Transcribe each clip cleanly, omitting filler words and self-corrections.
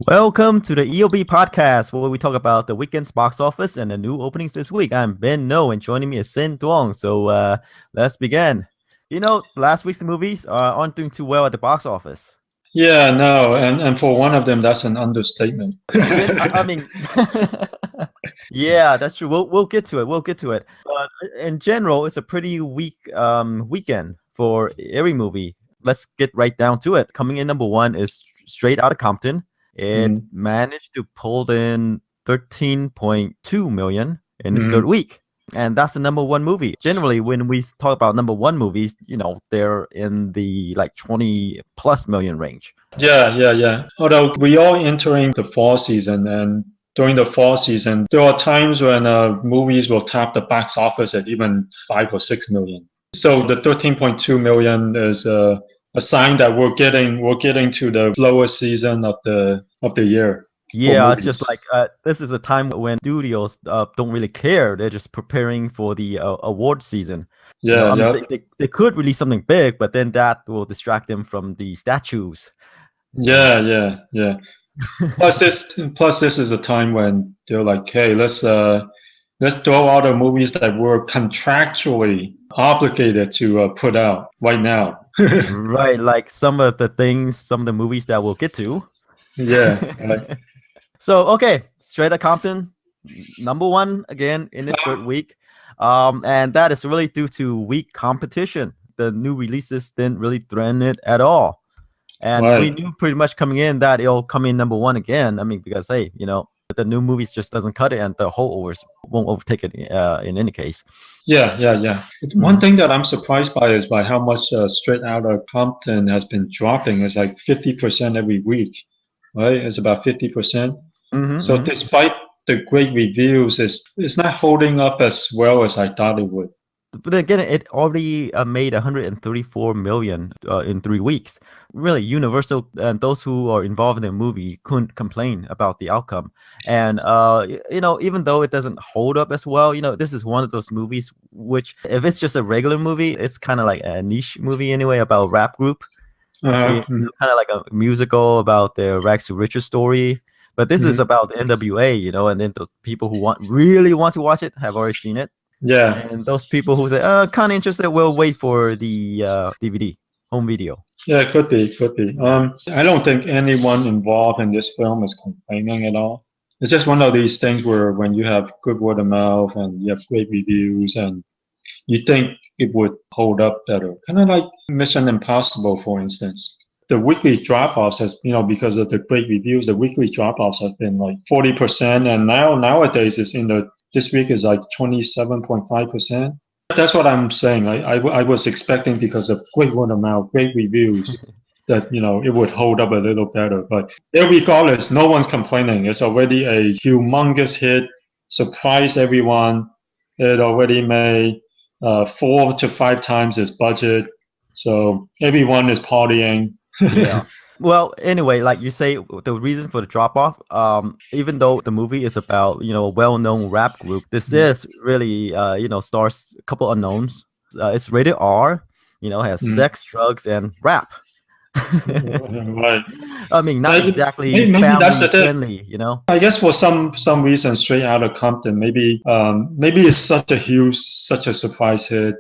Welcome to the EOB podcast, where we talk about the weekend's box office and the new openings this week. I'm Ben No, and joining me is Sin Duong. So let's begin. Last week's movies aren't doing too well at the box office. Yeah, no, and for one of them, that's an understatement. Is it? I mean, yeah, that's true. We'll get to it. We'll get to it. But in general, it's a pretty weak weekend for every movie. Let's get right down to it. Coming in number one is Straight Outta Compton. It managed to pull in 13.2 million in its third week. And that's the number one movie. Generally, when we talk about number one movies, they're in the like 20 plus million range. Yeah. Although we are entering the fall season, and during the fall season, there are times when movies will tap the box office at even 5 or 6 million. So the 13.2 million is a sign that we're getting to the slowest season of the year. Yeah, it's just like this is a time when studios don't really care. They're just preparing for the award season. They could release something big, but then that will distract them from the statues. Yeah. Plus this is a time when they're like, hey, let's throw out the movies that we're contractually obligated to put out right now. Right, like some of the movies that we'll get to. Yeah. Right. So, okay, Straight Outta Compton, number one again in its third week. And that is really due to weak competition. The new releases didn't really threaten it at all. And we knew pretty much coming in that it'll come in number one again. I mean, because, hey, the new movies just doesn't cut it, and the holdovers won't overtake it in any case. Yeah. One thing that I'm surprised by is by how much Straight Outta Compton has been dropping. It's like 50% every week, right? It's about 50%. So despite the great reviews, it's not holding up as well as I thought it would. But again, it already made 134 million in 3 weeks. Really, Universal and those who are involved in the movie couldn't complain about the outcome. And even though it doesn't hold up as well, this is one of those movies which, if it's just a regular movie, it's kind of like a niche movie anyway about a rap group. Kind of like a musical about their rags to riches story. But this is about the NWA, and then the people who really want to watch it have already seen it. Yeah. And those people who say, kind of interested, will wait for the DVD, home video. Yeah, it could be. I don't think anyone involved in this film is complaining at all. It's just one of these things where when you have good word of mouth and you have great reviews and you think it would hold up better. Kind of like Mission Impossible, for instance. The weekly drop-offs has, because of the great reviews, the weekly drop-offs have been like 40%, and nowadays this week is like 27.5%. That's what I'm saying. I was expecting, because of great word of mouth, great reviews, that it would hold up a little better. But regardless, no one's complaining. It's already a humongous hit, surprised everyone. It already made 4 to 5 times its budget, so everyone is partying. Yeah. Well, anyway, like you say, the reason for the drop off, even though the movie is about a well-known rap group, this is really stars a couple unknowns. It's rated R, has sex, drugs, and rap. Right. I mean, not exactly family friendly, I guess for some reason, Straight Outta Compton, maybe it's such a surprise hit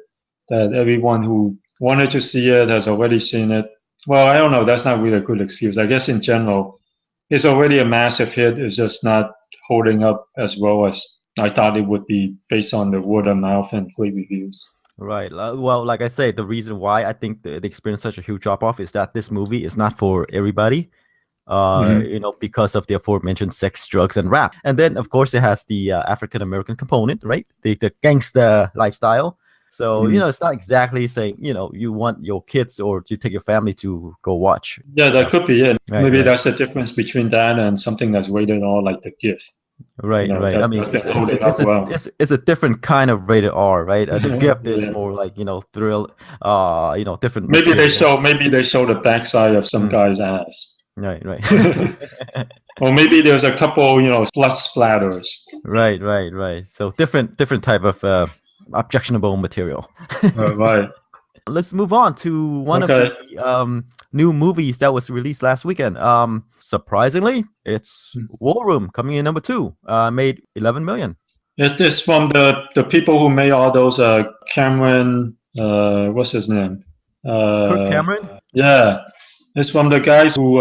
that everyone who wanted to see it has already seen it. Well, I don't know. That's not really a good excuse. I guess in general, it's already a massive hit. It's just not holding up as well as I thought it would be based on the word of mouth and great reviews. Right. Well, like I say, the reason why I think they experienced such a huge drop off is that this movie is not for everybody. Because of the aforementioned sex, drugs, and rap. And then, of course, it has the African American component, right? The gangster lifestyle. So, it's not exactly saying, you want your kids or to take your family to go watch. Yeah, that could be it. Right, maybe that's the difference between that and something that's rated R, like The Gift. Right. I mean, it's a different kind of rated R, right? The Gift is more like, thrill, different. Maybe they show the backside of some guy's ass. Right. Or maybe there's a couple, blood splatters. Right. So different type of objectionable material. Right. Let's move on to one of the new movies that was released last weekend. Surprisingly, it's War Room coming in number 2. Made 11 million. It is from the people who made all those Cameron, what's his name? Kirk Cameron, Yeah, it's from the guys who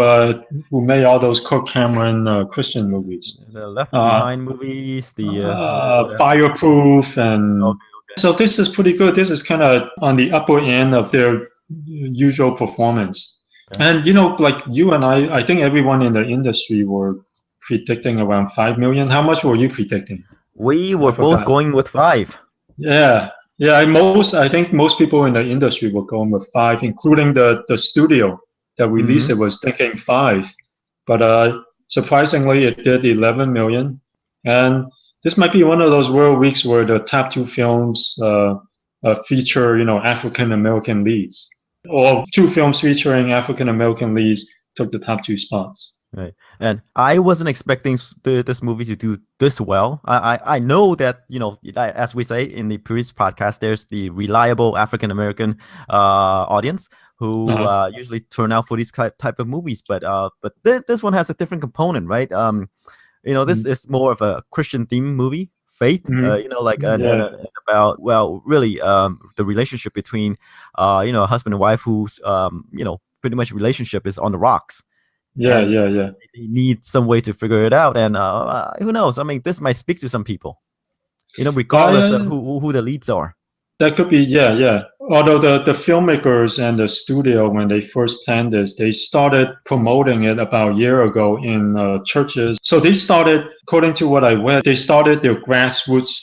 made all those Kirk Cameron Christian movies. the Left Uh, Behind movies, the Fireproof, and okay, so this is pretty good. This is kind of on the upper end of their usual performance. okay. And like you and I think everyone in the industry were predicting around 5 million. How much were you predicting? We I were both forgot. going with 5. Yeah, yeah. I think most people in the industry were going with 5, including the studio that released Mm-hmm. it was thinking 5. But surprisingly, it did 11 million. And this might be one of those world weeks where the top 2 films feature, African American leads, or 2 films featuring African American leads took the top 2 spots. Right. And I wasn't expecting this movie to do this well. I know that, as we say in the previous podcast, there's the reliable African American audience who Uh-huh. usually turn out for these type of movies. But this one has a different component, right? This is more of a Christian theme movie, faith. Mm-hmm. Like Yeah, and about, well, really the relationship between a husband and wife whose pretty much relationship is on the rocks, yeah, and yeah, yeah. they need some way to figure it out. And who knows? I mean, this might speak to some people, regardless of Uh, who the leads are. That could be, yeah, yeah. Although the filmmakers and the studio, when they first planned this, they started promoting it about a year ago in churches. So they started, according to what I read, they started their grassroots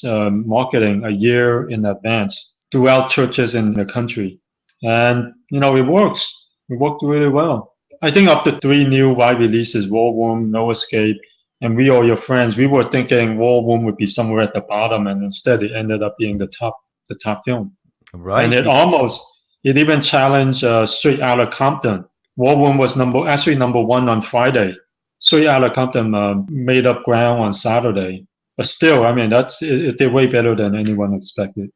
marketing a year in advance throughout churches in the country. And, it works. It worked really well. I think of the 3 new wide releases, War Room, No Escape, and We Are Your Friends, we were thinking War Room would be somewhere at the bottom, and instead it ended up being the top film. And Right. it even challenged Straight Outta Compton. War Room was number 1 on Friday. Straight Outta Compton made up ground on Saturday. But still, I mean, they're way better than anyone expected.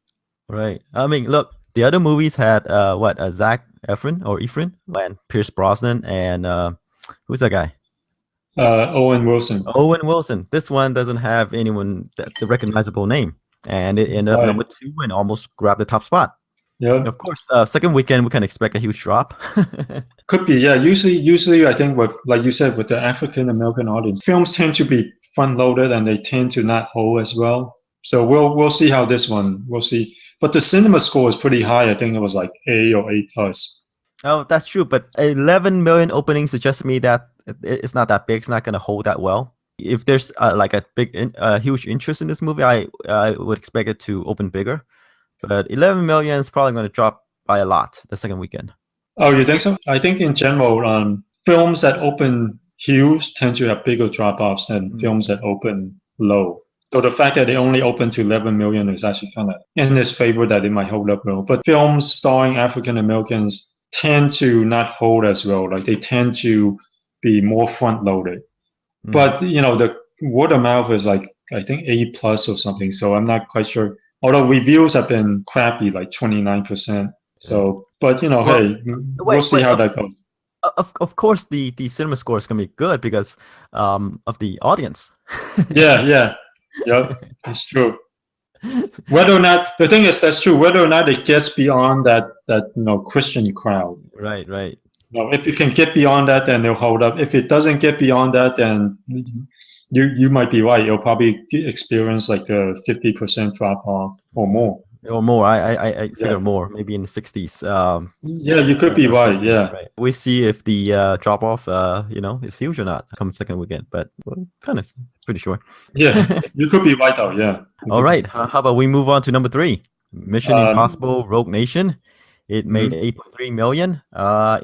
Right. I mean, look, the other movies had Zac Efron and Pierce Brosnan and who's that guy? Owen Wilson. Owen Wilson. This one doesn't have anyone the recognizable name, and it ended up Right. number 2 and almost grabbed the top spot. Yeah. Of course, second weekend we can expect a huge drop. Could be, yeah. Usually, I think like you said, with the African American audience, films tend to be front loaded and they tend to not hold as well. So we'll see how this one. We'll see. But the cinema score is pretty high. I think it was like A or A plus. Oh, that's true. But 11 million opening suggests to me that it's not that big. It's not going to hold that well. If there's like a huge interest in this movie, I would expect it to open bigger. But 11 million is probably going to drop by a lot the second weekend. Oh, you think so? I think in general, films that open huge tend to have bigger drop-offs than films that open low. So the fact that they only open to 11 million is actually kind of in its favor that it might hold up well. But films starring African Americans tend to not hold as well. Like they tend to be more front-loaded. But the word of mouth is like I think A plus or something. So I'm not quite sure. Although reviews have been crappy, like 29%. So, but Well, hey, we'll see how that goes. Of course, the cinema score is gonna be good because of the audience. Yeah, it's true. Whether or not the thing is that's true. Whether or not it gets beyond that Christian crowd. Right. If it can get beyond that, then they'll hold up. If it doesn't get beyond that, then you might be right. You'll probably experience like a 50% drop off or more. Or more. I figure more, maybe in the 60s. Yeah, you could be right. Yeah. Right. We see if the drop off, is huge or not come second weekend. But we're kind of pretty sure. Yeah, you could be right though. Yeah. All right. How about we move on to number 3? Mission Impossible: Rogue Nation. It made 8.3 million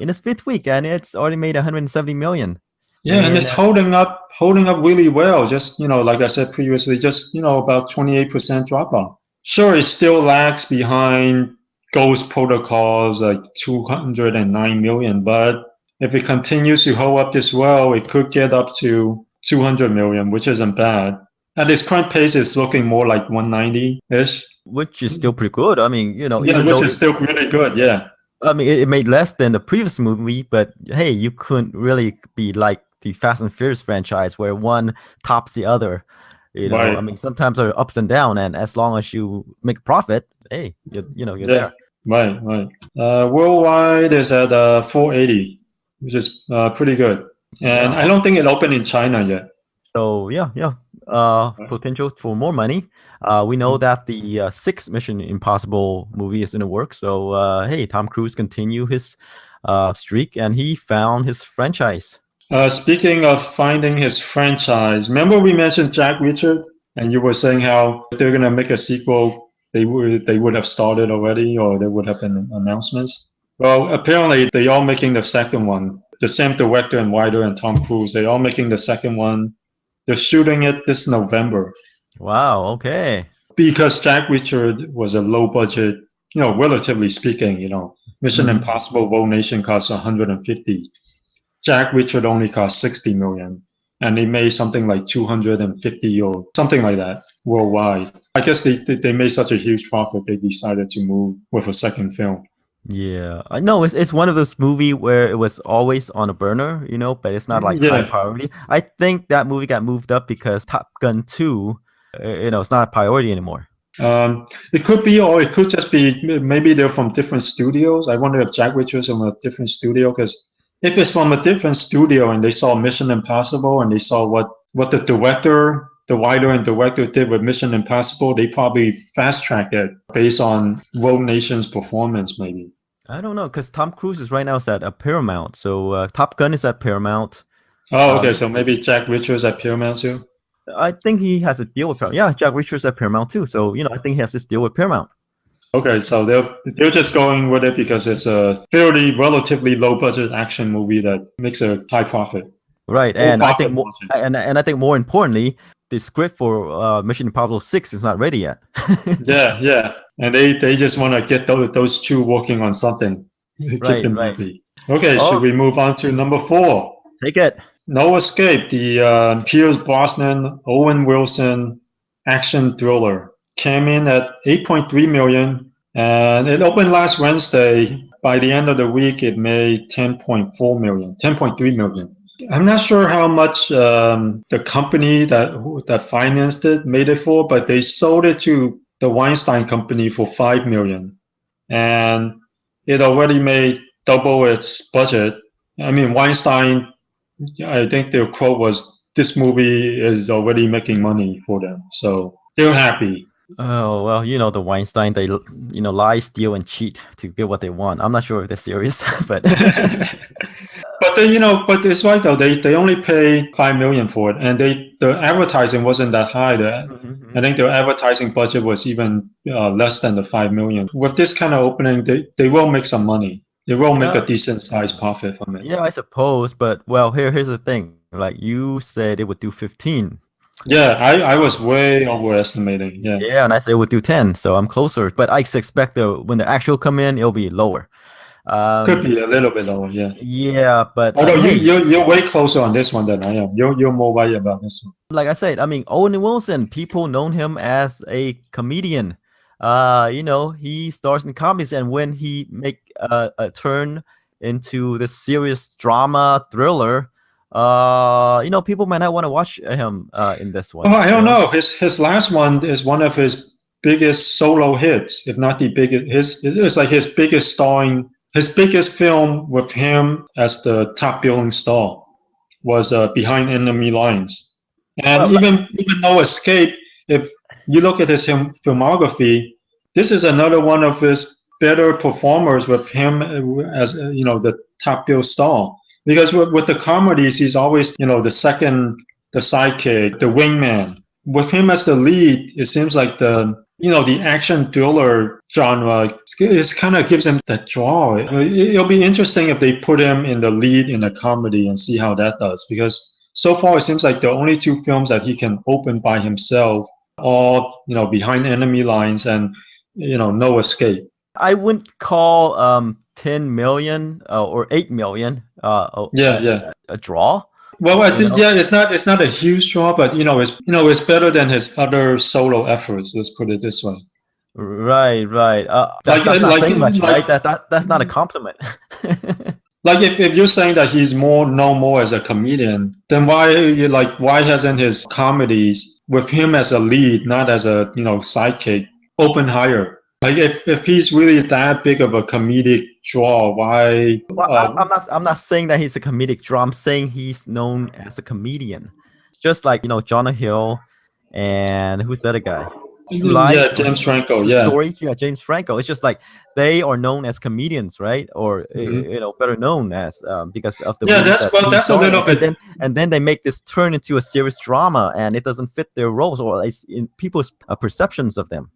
in its 5th week, and it's already made 170 million. Yeah, and it's holding up really well. Just like I said previously, just about 28% drop off. Sure, it still lags behind Ghost Protocol's like 209 million, but if it continues to hold up this well, it could get up to 200 million, which isn't bad. At its current pace, it's looking more like 190-ish. Which is still pretty good. I mean, Yeah, which is still really good. Yeah. I mean, it made less than the previous movie, but hey, you couldn't really be like the Fast and Furious franchise where one tops the other. I Right. mean, sometimes there are ups and down, and as long as you make a profit, hey, you're Yeah. there. Right. Right. Worldwide is at 480, which is pretty good. And Yeah. I don't think it opened in China yet. So yeah. Right. Potential for more money. We know Mhm. that the sixth Mission Impossible movie is in the works. So hey, Tom Cruise continue his streak, and he found his franchise. Speaking of finding his franchise, remember we mentioned Jack Reacher, and you were saying how if they're gonna make a sequel, they would have started already, or there would have been announcements. Well, apparently they are making the second one. The same director and writer and Tom Cruise, they are making the second one. They're shooting it this November Wow. Okay. because Jack Reacher was a low budget, relatively speaking. Mission Hmm. Impossible Rogue Nation cost 150. Jack Richard only cost 60 million, and they made something like 250 or something like that worldwide. I guess they made such a huge profit they decided to move with a second film. Yeah, I know it's one of those movie where it was always on a burner, but it's not like high Yeah. priority. I think that movie got moved up because Top Gun 2, it's not a priority anymore. It could be, or it could just be maybe they're from different studios. I wonder if Jack Reacher's from a different studio because if it's from a different studio and they saw Mission Impossible and they saw what the writer and director did with Mission Impossible, they probably fast tracked it based on Rogue Nation's performance, maybe. I don't know because Tom Cruise is right now is at a Paramount, so Top Gun is at Paramount. Oh, okay, Um, so maybe Jack Reacher's at Paramount too. I think he has a deal with Paramount. Yeah, Jack Reacher's at Paramount too, so I think he has this deal with Paramount. Okay, so they're just going with it because it's a fairly relatively low budget action movie that makes a high profit. Right, Low and I think profit more, margin. and I think more importantly, the script for Mission Impossible 6 is not ready yet. Yeah, yeah. And they just want to get those two working on something, keep Right, them right. busy. Okay, should Oh, we move on to number four? take it. No Escape, the Pierce Brosnan, Owen Wilson action thriller, came in at 8.3 million, and it opened last Wednesday. By the end of the week, it made 10.4 million, 10.3 million. I'm not sure how much the company that financed it made it for, but they sold it to the Weinstein Company for 5 million, and it already made double its budget. I mean, Weinstein, I think their quote was, "This movie is already making money for them," so they're happy. Oh, well, the Weinstein, they, lie, steal, and cheat to get what they want. I'm not sure if they're serious, but But but it's right though. They only pay 5 million for it, and the advertising wasn't that high. I Mhm. think their advertising budget was even less than the 5 million. With this kind of opening, they will make some money. They will make a Yeah, decent sized profit from it. yeah, I suppose. But well, here's the thing. Like you said, it would do 15. Yeah, I was way overestimating. Yeah, Yeah, and I said it would do 10, so I'm closer. But I expect when the actual come in, it'll be lower. could Um, be a little bit lower. Yeah, yeah, but although hey, you're way closer on this one than I am. You're more right about this one. like I said, I mean, Owen Wilson, people known him as a comedian. He stars in comedies, and when he make a turn into this serious drama thriller, people might not want to watch him in this Oh, one. I don't know. His last one is one of his biggest solo hits, if not the biggest. It's like his biggest starring, his biggest film with him as the top billing star was Behind Enemy Lines. And Well, even though Escape, if you look at his filmography, this is another one of his better performers with him as the top bill star. Because with the comedies, he's always the second, the sidekick, the wingman. With him as the lead, it seems like the action thriller genre it kind of gives him that draw. It'll be interesting if they put him in the lead in a comedy and see how that does. Because so far, it seems like the only two films that he can open by himself are Behind Enemy Lines and No Escape. I wouldn't call 10 million or 8 million Yeah, yeah. a draw. Well, I You think know, yeah, it's not a huge draw, but it's better than his other solo efforts. Let's put it this way. Right, right. That's Like, that's not like, saying much, like, right? That's not a compliment. like if you're saying that he's more known more as a comedian, then why hasn't his comedies with him as a lead, not as a sidekick, open higher? Like if he's really that big of a comedic draw, why? Well, I'm not saying that he's a comedic draw. I'm saying he's known as a comedian. It's just like Jonah Hill, and who's the other guy? True Yeah, Lies or James Franco. True Yeah. Stories? Yeah, James Franco. It's just like they are known as comedians, right? Or Hmm. better known as because of the Yeah, movies that's that well, he that's a starred little in, and bit. then they make this turn into a serious drama, and it doesn't fit their roles or it's in people's perceptions of them.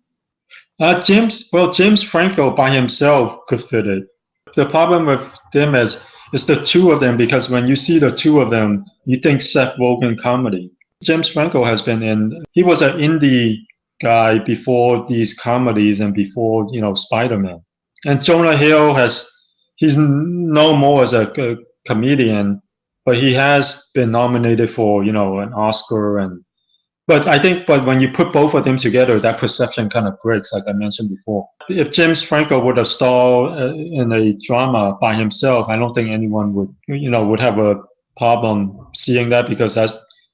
James Franco by himself could fit it. The problem with them is the two of them because when you see the two of them, you think Seth Rogen comedy. James Franco has been in. He was an indie guy before these comedies and before Spider-Man. And Jonah Hill he's known more as a comedian, but he has been nominated for an Oscar and but when you put both of them together, that perception kind of breaks, like I mentioned before. If James Franco would have starred in a drama by himself, I don't think anyone would have a problem seeing that because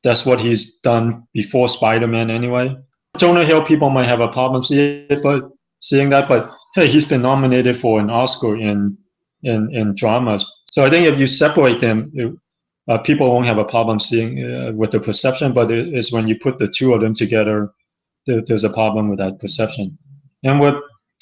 that's what he's done before Spider-Man anyway. Jonah Hill, people might have a problem seeing that, but hey, he's been nominated for an Oscar in dramas. So I think if you separate them, people won't have a problem seeing with the perception, but it's when you put the two of them together, there's a problem with that perception. And with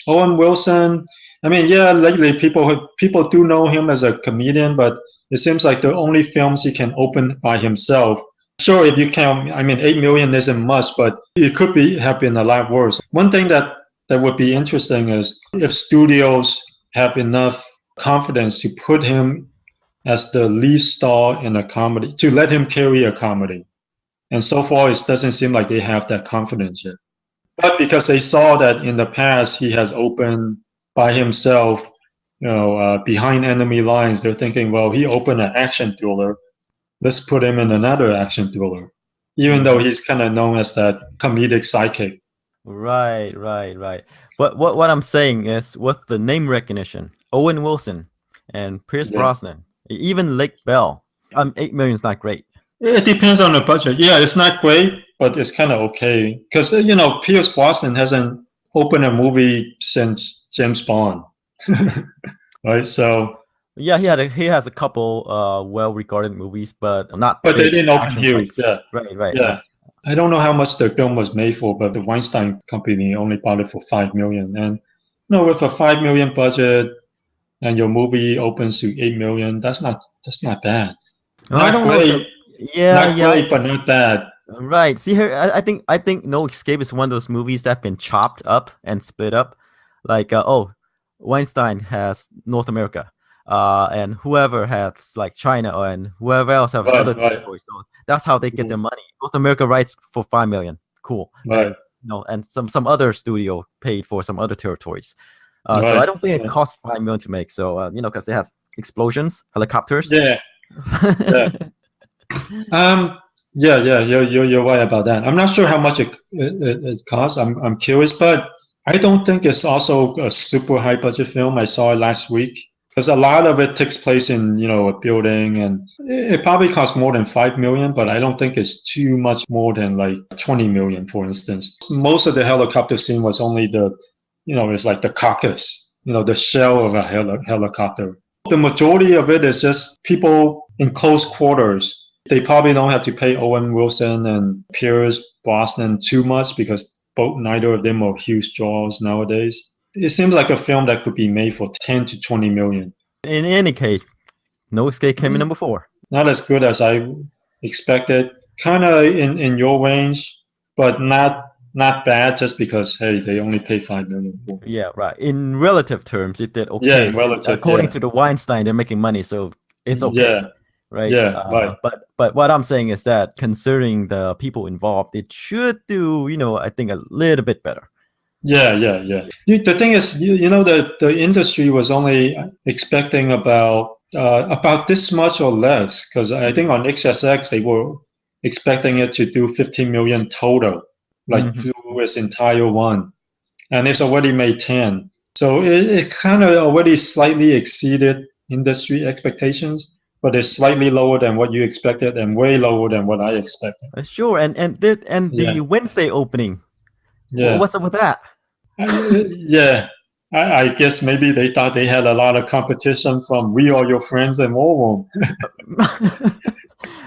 Owen Wilson, I mean, yeah, lately people do know him as a comedian, but it seems like the only films he can open by himself. Sure, if you count, I mean, 8 million isn't much, but it could have been a lot worse. One thing that would be interesting is if studios have enough confidence to put him as the lead star in a comedy, to let him carry a comedy. And so far, it doesn't seem like they have that confidence yet. But because they saw that in the past he has opened by himself, behind enemy lines, they're thinking, well, he opened an action thriller. Let's put him in another action thriller, even though Hmm. he's kind of known as that comedic sidekick. Right, right, right. But what I'm saying is, with the name recognition, Owen Wilson and Pierce Yeah. Brosnan, even Lake Bell, 8 million is not great. It depends on the budget. Yeah, it's not great, but it's kind of okay. Because, Pierce Brosnan hasn't opened a movie since James Bond. Right? So, Yeah, he has a couple well-regarded movies, but not but they big didn't open action huge. flicks. Yeah. Right, right. Yeah. I don't know how much the film was made for, but the Weinstein company only bought it for 5 million. And, with a 5 million budget and your movie opens to 8 million, that's not bad. Well, I Not don't know. great. Yeah, Not yeah, great, but not bad. right. See here, I think No Escape is one of those movies that have been chopped up and split up. Like, Weinstein has North America, and whoever has like China and whoever else have Right, other right, territories. So that's how they get their money. North America writes for 5 million. Cool. right, And and some other studio paid for some other territories. So I right. don't think it costs 5 million to make. So because it has explosions, helicopters. Yeah, yeah. Um, yeah, yeah, you're right about that. I'm not sure how much it costs. I'm curious, but I don't think it's also a super high budget film. I saw it last week because a lot of it takes place in a building, and it probably costs more than 5 million, but I don't think it's too much more than like 20 million, for instance. Most of the helicopter scene was only it's like the carcass, the shell of a helicopter. The majority of it is just people in close quarters. They probably don't have to pay Owen Wilson and Pierce Brosnan too much because neither of them are huge draws nowadays. It seems like a film that could be made for 10 to 20 million. In any case, No Escape came in Mm, number four. Not as good as I expected. Kind of in your range, but not bad just because hey, they only paid 5 million for it. Yeah, right. In relative terms, it did Yeah, okay. in So relative, according yeah. to the Weinstein, they're making money, so it's okay, Yeah, right? yeah, right. But what I'm saying is that considering the people involved, it should do, I think a little bit better. Yeah, yeah, yeah. The thing is, the industry was only expecting about this much or less because I think on XSX they were expecting it to do 15 million total, like Hmm. through its entire run. and it's already made 10. So it kind of already slightly exceeded industry expectations, but it's slightly lower than what you expected and way lower than what I expected. Sure, and the Yeah, Wednesday opening. yeah, What's up with that? yeah. I guess maybe they thought they had a lot of competition from We Are Your Friends and War Room.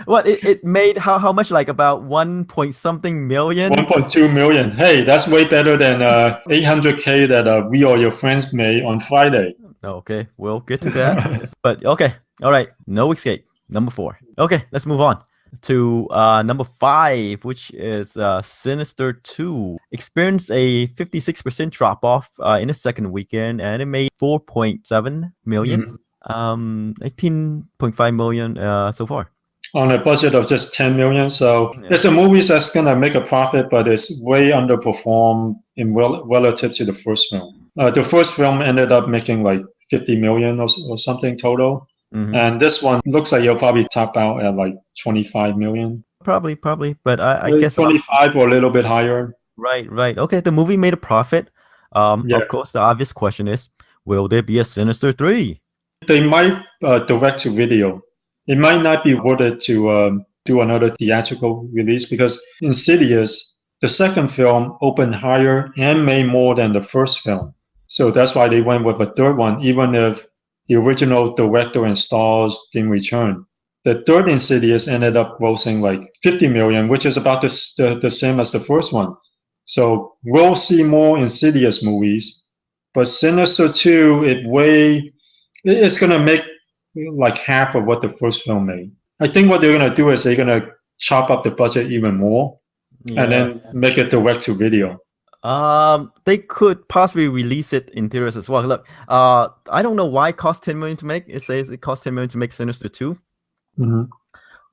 What it made how much, like about 1 point something million? 1.2 million. Hey, that's way better than 800K that We Are Your Friends made on Friday. Okay, we'll get to that. But okay, all right, No Escape, number 4. Okay, let's move on to number 5, which is Sinister 2. Experienced a 56% drop off in the second weekend, and it made 4.7 million. 18.5 million so far. On a budget of just 10 million. So Yeah. it's a movie that's going to make a profit, but it's way underperformed in relative to the first film. The first film ended up making like 50 million or something total. And this one looks like you'll probably top out at like 25 million. Probably, but I guess 25 or a little bit higher. Right. Okay, the movie made a profit. Yeah. Of course, the obvious question is, will there be a Sinister 3? They might direct to video. It might not be worth it to do another theatrical release because Insidious, the second film, opened higher and made more than the first film. So that's why they went with a third one, even if the original director and stars didn't return. The third Insidious ended up grossing like 50 million, which is about the same as the first one. So we'll see more Insidious movies, but Sinister 2, it's going to make like half of what the first film made. I think what they're going to do is they're going to chop up the budget even more and then make it direct to video. They could possibly release it in theaters as well. Look, I don't know why it cost 10 million to make. It says it cost 10 million to make Sinister 2.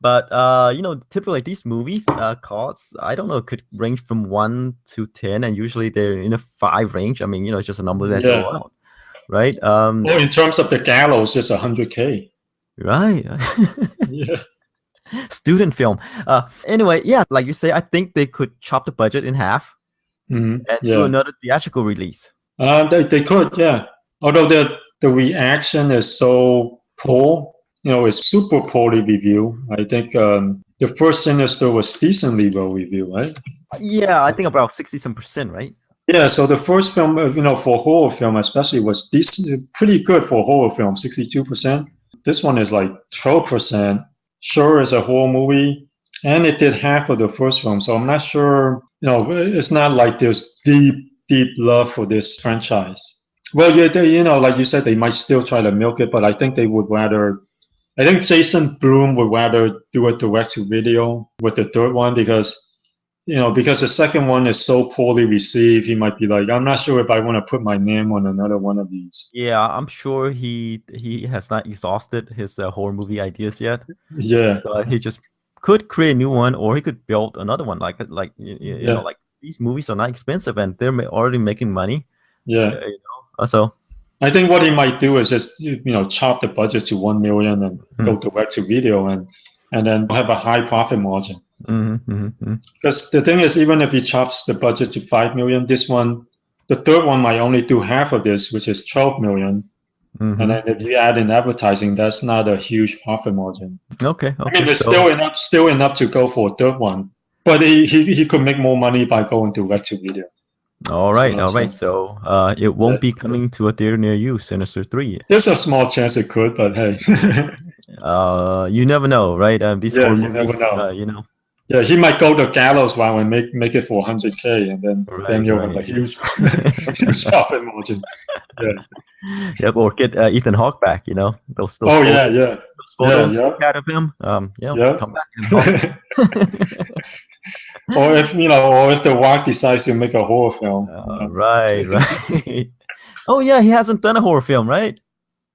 But typically these movies costs, I don't know, could range from 1 to 10, and usually they're in a 5 range. I mean, it's just a number that go out, right? Or in terms of the gallows, it's 100K. Right. Yeah. Student film. Anyway, yeah, like you say, I think they could chop the budget in half and do another theatrical release. They could, yeah. Although the reaction is so poor, it's super poorly reviewed. I think the first Sinister was decently well reviewed, right? Yeah, I think about 60-some%, right? Yeah, so the first film, for horror film especially, was decent, pretty good for horror film, 62%. This one is like 12%. Sure, it's a horror movie, and it did half of the first film. So I'm not sure, it's not like there's deep love for this franchise. Well, yeah, like you said, they might still try to milk it, but I think they would rather. I think Jason Blum would rather do a direct to video with the third one because the second one is so poorly received. He might be like, I'm not sure if I want to put my name on another one of these. Yeah, I'm sure he has not exhausted his horror movie ideas yet. Yeah, so he just could create a new one, or he could build another one. Like these movies are not expensive and they're already making money. Yeah. So I think what he might do is just chop the budget to 1 million and go direct to video and then have a high profit margin. Because the thing is, even if he chops the budget to 5 million, the third one might only do half of this, which is 12 million. And then if you add in advertising, that's not a huge profit margin. Okay. I mean, it's still enough to go for a third one, but he could make more money by going direct to video. All right. So it won't be coming to a theater near you, Sinister 3. There's a small chance it could, but hey. You never know, right? These horror movies, never know. Yeah, he might go the gallows route and make it for 100K, and then he'll have a huge profit margin. Yeah. Yep, or get Ethan Hawke back. Those Those photos out of him. Come back and Hawke. or if The Rock decides to make a horror film. Right. Oh yeah, he hasn't done a horror film, right?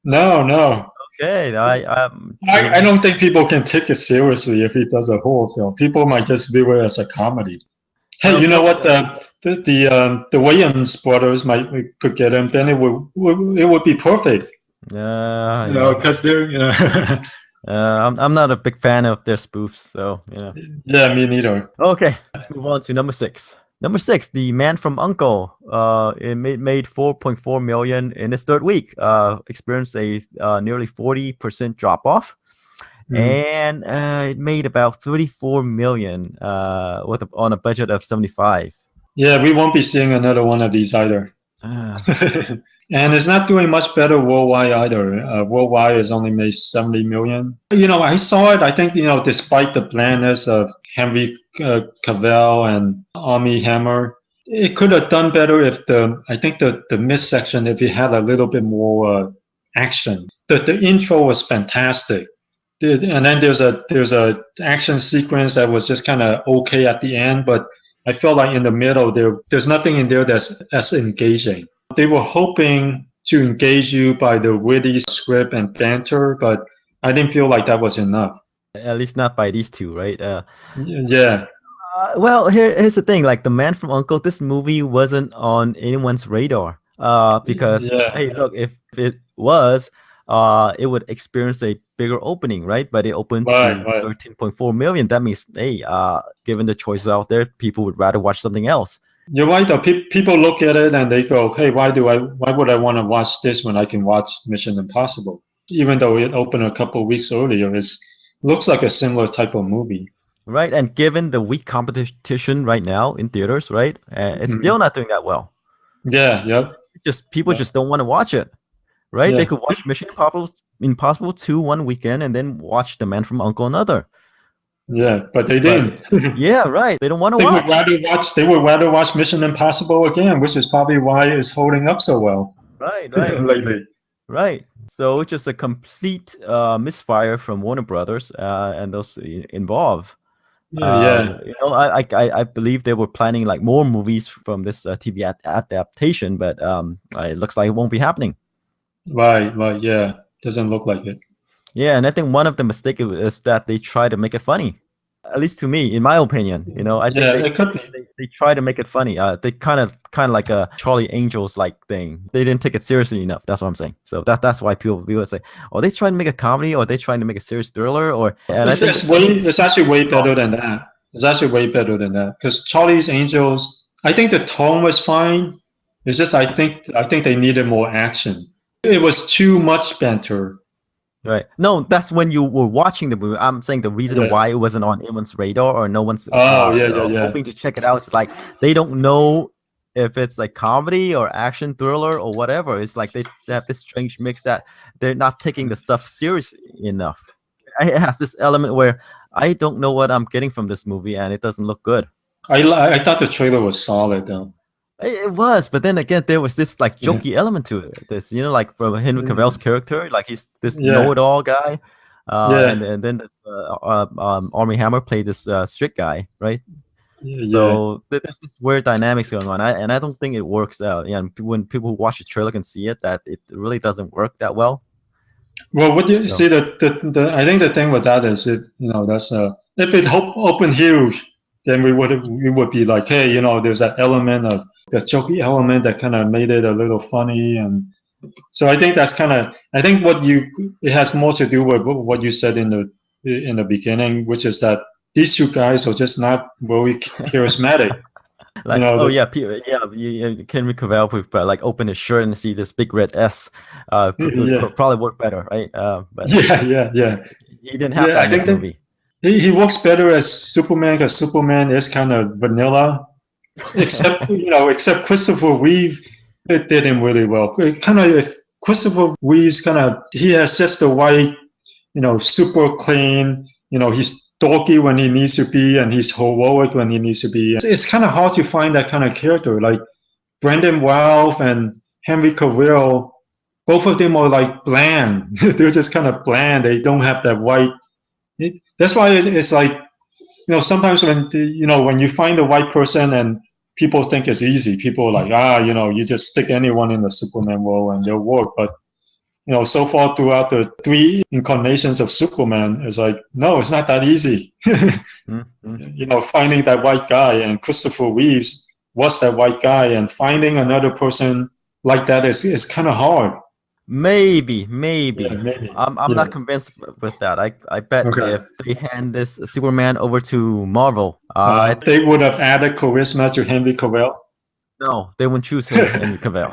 No. Okay, I don't think people can take it seriously if he does a horror film. People might just view it as a comedy. Hey, you know what? The Williams brothers could get him. Then it would be perfect. Because they're I'm not a big fan of their spoofs, so Yeah, me neither. Okay, let's move on to number 6. Number six, The Man from U.N.C.L.E. It made 4.4 million in its third week. Experienced a nearly 40% drop off, Mm. and it made about 34 million on a budget of 75. Yeah, we won't be seeing another one of these either. Uh, And it's not doing much better worldwide either. Worldwide is only made 70 million. I saw it. I think, despite the blandness of Henry Cavill and Armie Hammer, it could have done better if I think the midsection, if it had a little bit more action. The intro was fantastic. And then there's a action sequence that was just kind of okay at the end, but I felt like in the middle there's nothing in there that's as engaging. They were hoping to engage you by the witty script and banter, but I didn't feel like that was enough. at least not by these two, right? Yeah, Well, here's the thing. Like, The Man from U.N.C.L.E., this movie wasn't on anyone's radar. Because yeah, hey, look, if it was, it would experience a bigger opening, right? But it opened right, to right. 13.4 million. That means, hey, given the choices out there, people would rather watch something else. You're right. Though people look at it and they go, "Hey, why would I want to watch this when I can watch Mission Impossible?" Even though it opened a couple of weeks earlier, it looks like a similar type of movie. Right? And given the weak competition right now in theaters, right? It's Mhm. still not doing that well. Yeah, yep, Just people yeah, just don't want to watch it, right? They yeah, could watch Mission Impossible 2 one weekend and then watch The Man from U.N.C.L.E. another. yeah. But they But didn't. yeah, right. They don't want to They would watch. rather watch. They would rather watch Mission Impossible again, which is probably why it's holding up so well Right, right, lately. right. So it's just a complete misfire from Warner Brothers and those involved. Yeah, yeah, I believe they were planning like more movies from this TV adaptation, but it looks like it won't be happening. right, right. Yeah, doesn't look like it. Yeah, and I think one of the mistake is that they try to make it funny. At least to me, in my opinion, I think Yeah, it could be. they try to make it funny. They kind of like a Charlie Angels like thing. They didn't take it seriously enough. That's what I'm saying. So that's why people say, "Oh, they trying to make a comedy, or they trying to make a serious thriller," or and I think It's actually way better than that. It's actually way better than that because Charlie's Angels. I think the tone was fine. It's just I think they needed more action. It was too much banter. right. No, that's when you were watching the movie. I'm saying the reason Yeah. why it wasn't on anyone's radar or no one's Oh, yeah, yeah, yeah. hoping to check it out. It's like they don't know if it's like comedy or action thriller or whatever. It's like they have this strange mix that they're not taking the stuff serious enough. It has this element where I don't know what I'm getting from this movie and it doesn't look good. I thought the trailer was solid though. It was, but then again, there was this like Yeah. jokey element to it. This, like from Henry Cavill's character, like he's this Yeah. know-it-all guy, and Yeah. and then Armie Hammer played this strict guy, right? Yeah. Yeah. So there's this weird dynamics going on, I don't think it works out. Yeah, and when people who watch the trailer can see it, that it really doesn't work that well. Well, what you So see I think the thing with that is that's if it opened huge, then we would be like, hey, there's that element of the jokey element that kind of made it a little funny, and so I think I think it has more to do with what you said in the beginning, which is that these two guys are just not very charismatic. You like, know oh that. yeah, Henry Cavill with like open his shirt and see this big red S, would Yeah. probably work better, right? But Yeah. Yeah. Yeah. he didn't have Yeah. that I in think this that movie. he works better as Superman because Superman is kind of vanilla. Except Christopher Reeve, it did him really well. Christopher Reeve's he has just the right, super clean. He's dorky when he needs to be, and he's heroic when he needs to be. It's kind of hard to find that kind of character. Like Brendan Routh and Henry Cavill, both of them are like bland. They're just kind of bland. They don't have that right. That's why it's like sometimes when you find the right person and people think it's easy, people are like, you just stick anyone in the Superman role and they'll work. But so far throughout the three incarnations of Superman, it's like, no, it's not that easy. Mm-hmm. Finding that right guy, and Christopher Reeves was that right guy, and finding another person like that is kind of hard. Maybe, Yeah, maybe. maybe. I'm Yeah. not convinced with that. I bet Okay. if they hand this Superman over to Marvel, I think They would have added charisma to Henry Cavill. no, they wouldn't choose Henry Cavill.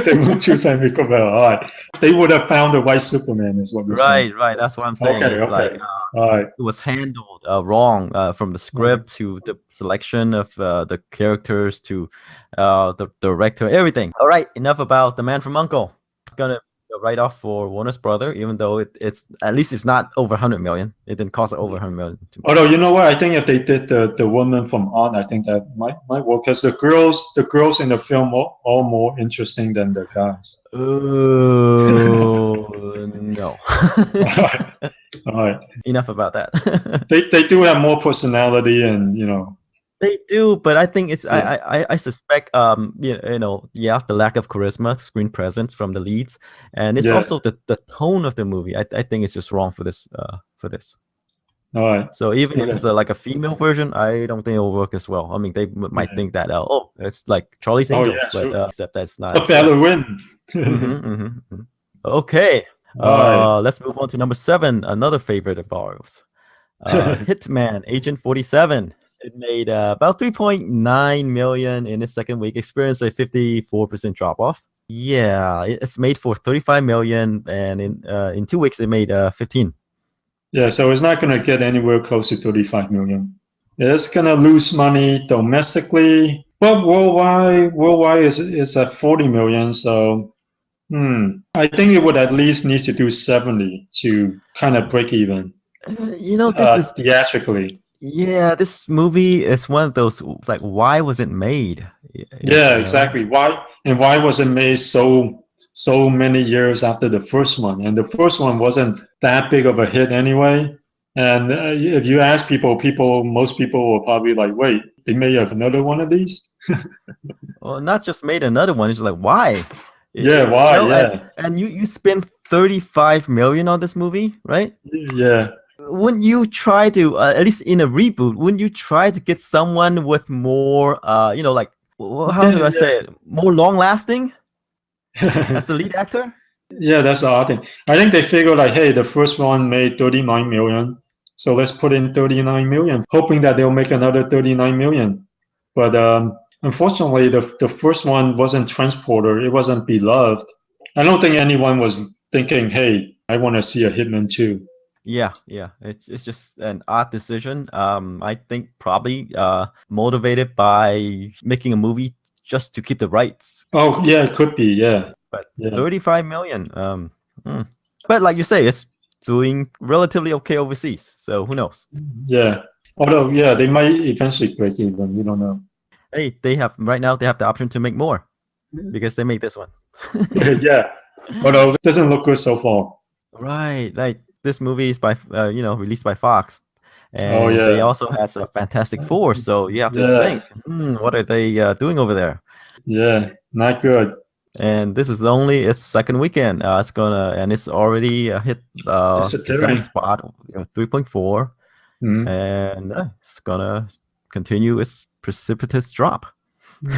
They would choose Henry Cavill. All right. They would have found the right Superman, is what you're saying. Right, right. That's what I'm saying. Okay, It's like okay. All right. it was handled wrong from the Okay. script to the selection of the characters to the director, everything. All right, enough about the Man from U.N.C.L.E. It's gonna be a write-off for Warner's brother, even though it's at least it's not over 100 million. It didn't cost over 100 million to make. Although you know what, I think if they did the woman from On, I think that might work because the girls in the film are all more interesting than the guys. No. All right. All right. Enough about that. They do have more personality and They do, but I think it's yeah. I suspect yeah, the lack of charisma, screen presence from the leads, and it's Yeah. also the tone of the movie. I think it's just wrong for this for this. All right. So even if Okay. it's like a female version, I don't think it'll work as well. I mean, they might Yeah. think that oh, it's like Charlie's Oh Angels, yeah, but sure. except that's not A as good. better win. Okay, All right. let's move on to number 7, another favorite of ours. Hitman, Agent 47. It made about 3.9 million in its second week, experienced a 54% drop off. Yeah, it's made for 35 million, and in 2 weeks it made 15. Yeah, so it's not going to get anywhere close to 35 million. It's going to lose money domestically, but worldwide is at 40 million. So, I think it would at least need to do 70 to kind of break even This is theatrically. yeah, this movie is one of those like why was it made? Yeah, You know? exactly. Why was it made so many years after the first one? And the first one wasn't that big of a hit anyway. And if you ask most people will probably like, wait, they made another one of these? Well, not just made another one. It's like why? Yeah, why? And Yeah, you spend 35 million on this movie, right? yeah, Wouldn't you try to at least in a reboot, wouldn't you try to get someone with more like how do I yeah, say it, more long lasting yeah. as the lead actor? Yeah, that's the odd thing. I think they figured like, hey, the first one made 39 million, so let's put in 39 million, hoping that they'll make another 39 million. But unfortunately, the first one wasn't Transporter. It wasn't beloved. I don't think anyone was thinking, hey, I want to see a Hitman too. Yeah, it's just an odd decision. I think probably motivated by making a movie just to keep the rights. Oh, yeah, it could be. Yeah, But yeah, 35 million, hmm. But like you say, it's doing relatively okay overseas. So who knows? yeah. Although, yeah, they might eventually break even. We don't know. Hey, they have right now they have the option to make more because they made this one. Yeah. Although it doesn't look good so far. Right, like this movie is by released by Fox, Oh, and they yeah. also has a Fantastic Four. So you have to Yeah. think, what are they doing over there? Yeah. Not good. And this is only its second weekend. It's already hit the seventh Disappearing. spot, 3.4, Mm. and it's gonna continue its precipitous drop.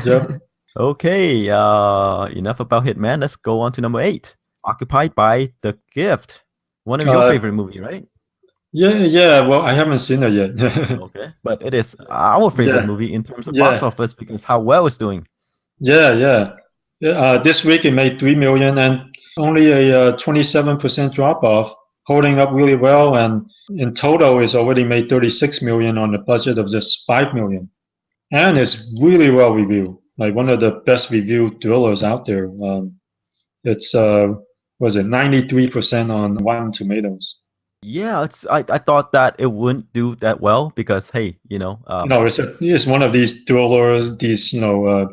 Yep. Okay, enough about Hitman. Let's go on to number 8. Occupied by the Gift. One of your Uh, favorite movie, right? yeah. Well, I haven't seen it yet. Okay. But it is our favorite Yeah. movie in terms of box Yeah. office because how well it's doing. Yeah. Yeah. This week it made 3 million and only a 27% drop off, holding up really well. And in total, it's already made 36 million on a budget of just 5 million. And it's really well reviewed, like one of the best reviewed thrillers out there. It's was it 93% on Rotten Tomatoes. Yeah, I thought that it wouldn't do that well because hey, It's one of these thrillers, these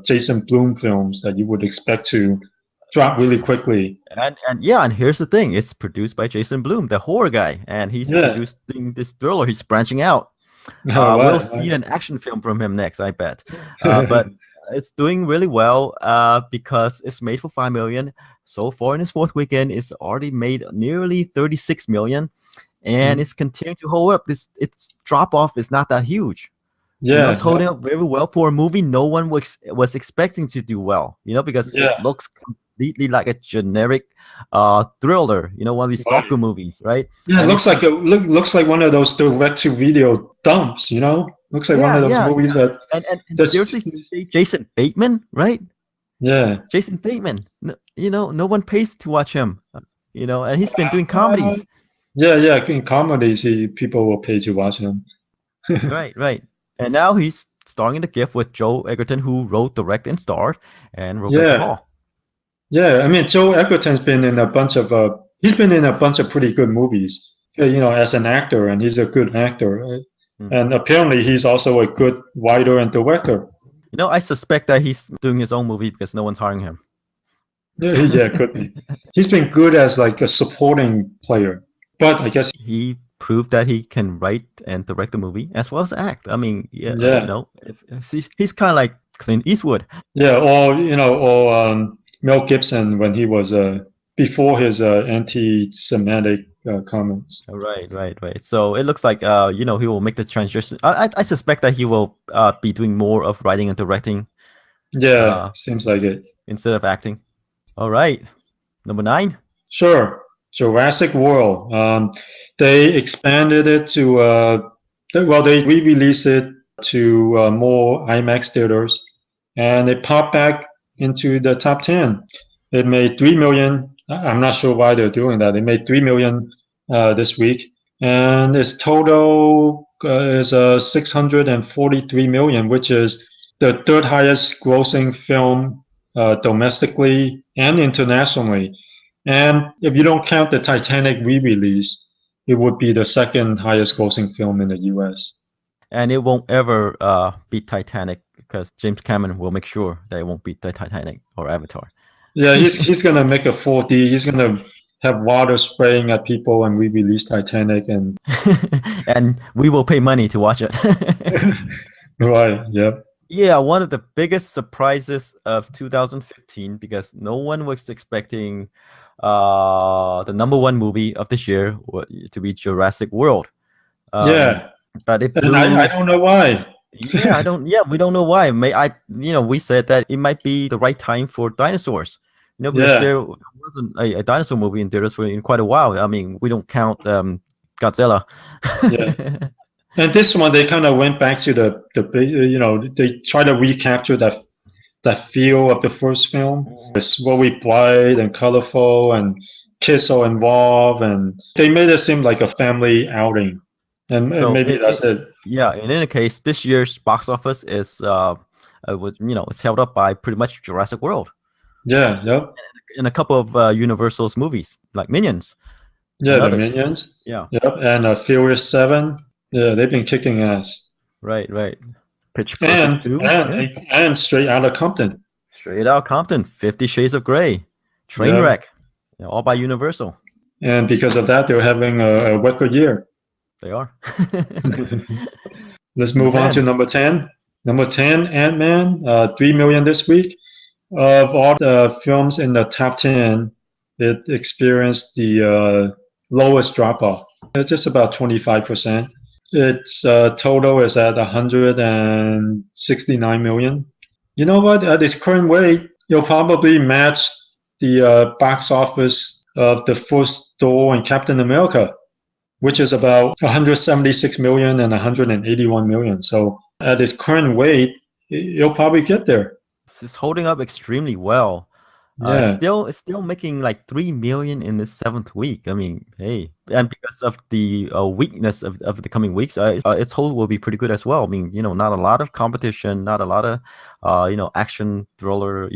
Jason Blum films that you would expect to drop really quickly. and yeah, and here's the thing, it's produced by Jason Blum, the horror guy, and he's Yeah. producing this thriller. He's branching out. We'll Right. see an action film from him next, I bet. Right. But it's doing really well because it's made for 5 million. So far in its fourth weekend, it's already made nearly 36 million, and Mm. it's continuing to hold up. Its drop off is not that huge. It's Yeah. holding up very well for a movie no one was expecting to do well. Because it Yeah. looks completely like a generic thriller, one of these Right. stalker movies, right? Yeah, it And looks it's like looks like one of those direct-to-video dumps. Looks like one yeah, of those yeah, movies that and that's seriously, Jason Bateman, right? yeah. Jason Bateman, no one pays to watch him, and he's been doing comedies. Yeah, yeah. In comedies, people will pay to watch them. Right, right. And now he's starring in The Gift with Joe Egerton, who wrote, directed, and starred, and Rebecca Yeah, Hall. yeah. I mean, Joe Egerton's been in a bunch of he's been in a bunch of pretty good movies. As an actor, and he's a good actor. Right? Hmm. And apparently, he's also a good writer and director. I suspect that he's doing his own movie because no one's hiring him. Yeah, yeah, could be. He's been good as like a supporting player, but I guess He proved that he can write and direct a movie as well as act. I mean, yeah, yeah, he's kind of like Clint Eastwood. yeah, or Mel Gibson when he was before his anti-Semitic comments. Right, right, right. So it looks like he will make the transition. I suspect that he will be doing more of writing and directing Yeah, uh seems like it. instead of acting. All right, number 9. Sure. Jurassic World. They expanded it to they re-released it to more IMAX theaters, and it popped back into the top 10. It made 3 million. I'm not sure why they're doing that. It made 3 million this week, and its total is 643 million, which is the third highest grossing film domestically and internationally. And if you don't count the Titanic re-release, it would be the second highest grossing film in the US. And it won't ever beat Titanic because James Cameron will make sure that it won't beat the Titanic or Avatar. Yeah, he's gonna make a 4D. He's gonna have water spraying at people and re-release Titanic and And we will pay money to watch it. right, yep. Yeah, one of the biggest surprises of 2015 because no one was expecting the number one movie of this year to be Jurassic World. Um, Yeah. but it And I blew. don't know why. Yeah, we don't know why. We said that it might be the right time for dinosaurs. Because Yeah, there wasn't a dinosaur movie in theaters for in quite a while. I mean, we don't count Godzilla. yeah. And this one they kind of went back to they try to recapture that feel of the first film. It's very bright and colorful, and kids are involved, and they made it seem like a family outing. And So maybe that's it. yeah, in any case, this year's box office is it's held up by pretty much Jurassic World Yeah, yep. and a couple of Universal's movies like Minions Yeah, and the others. Minions. Yeah, Yep, and Furious 7. Yeah, they've been kicking ass. right, right. Pitch Perfect And 2, yeah. and Straight Outta Compton. Straight Out Compton, 50 Shades of Grey, Yeah, Trainwreck, all by Universal. and because of that, they're having a record year. They are. Let's Number move on to 10. number 10. Number 10, Ant-Man, 3 million this week. Of all the films in the top 10, it experienced the lowest drop-off. It's just about 25%. Its total is at 169 million. You know what? At its current rate, it'll probably match the box office of the first Thor and Captain America, which is about 176 million and 181 million. So at its current weight, it'll probably get there. It's holding up extremely well. Yeah, It's still making like 3 million in the seventh week. I mean, hey, and because of the weakness of the coming weeks, its hold will be pretty good as well. I mean, not a lot of competition, not a lot of action thriller,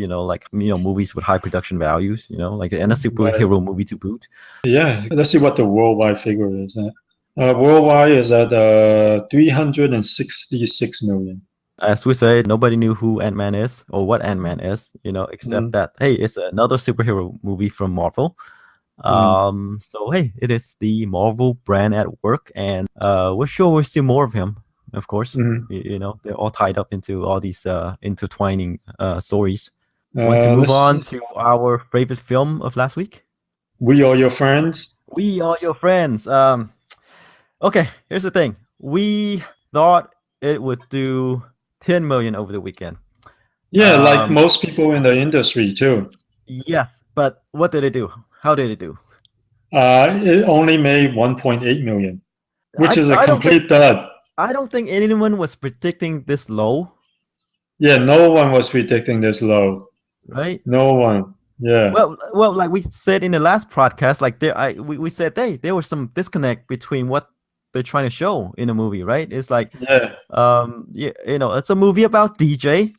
movies with high production values, and a right. superhero movie to boot. Yeah. Let's see what the worldwide figure is. Worldwide is at 366 million. As we say, nobody knew who Ant-Man is or what Ant-Man is, except Mm, that hey, it's another superhero movie from Marvel. mm, So hey, it is the Marvel brand at work, and we're sure we'll see more of him. Of course, mm. they're all tied up into all these intertwining stories. Want to move Let's. on to our favorite film of last week? We Are Your Friends. We Are Your Friends. Okay, here's the thing. We thought it would do 10 million over the weekend. Yeah, like Um, most people in the industry too. Yes, but what did it do? How did it do? It only made 1.8 million, which I is a I don't think complete dud. I don't think anyone was predicting this low, Yeah, no one was predicting this low. right? No one. Yeah, Well, like we said in the last podcast, like we said, hey, there was some disconnect between what they're trying to show in the movie, right? It's like, yeah, yeah, it's a movie about DJ,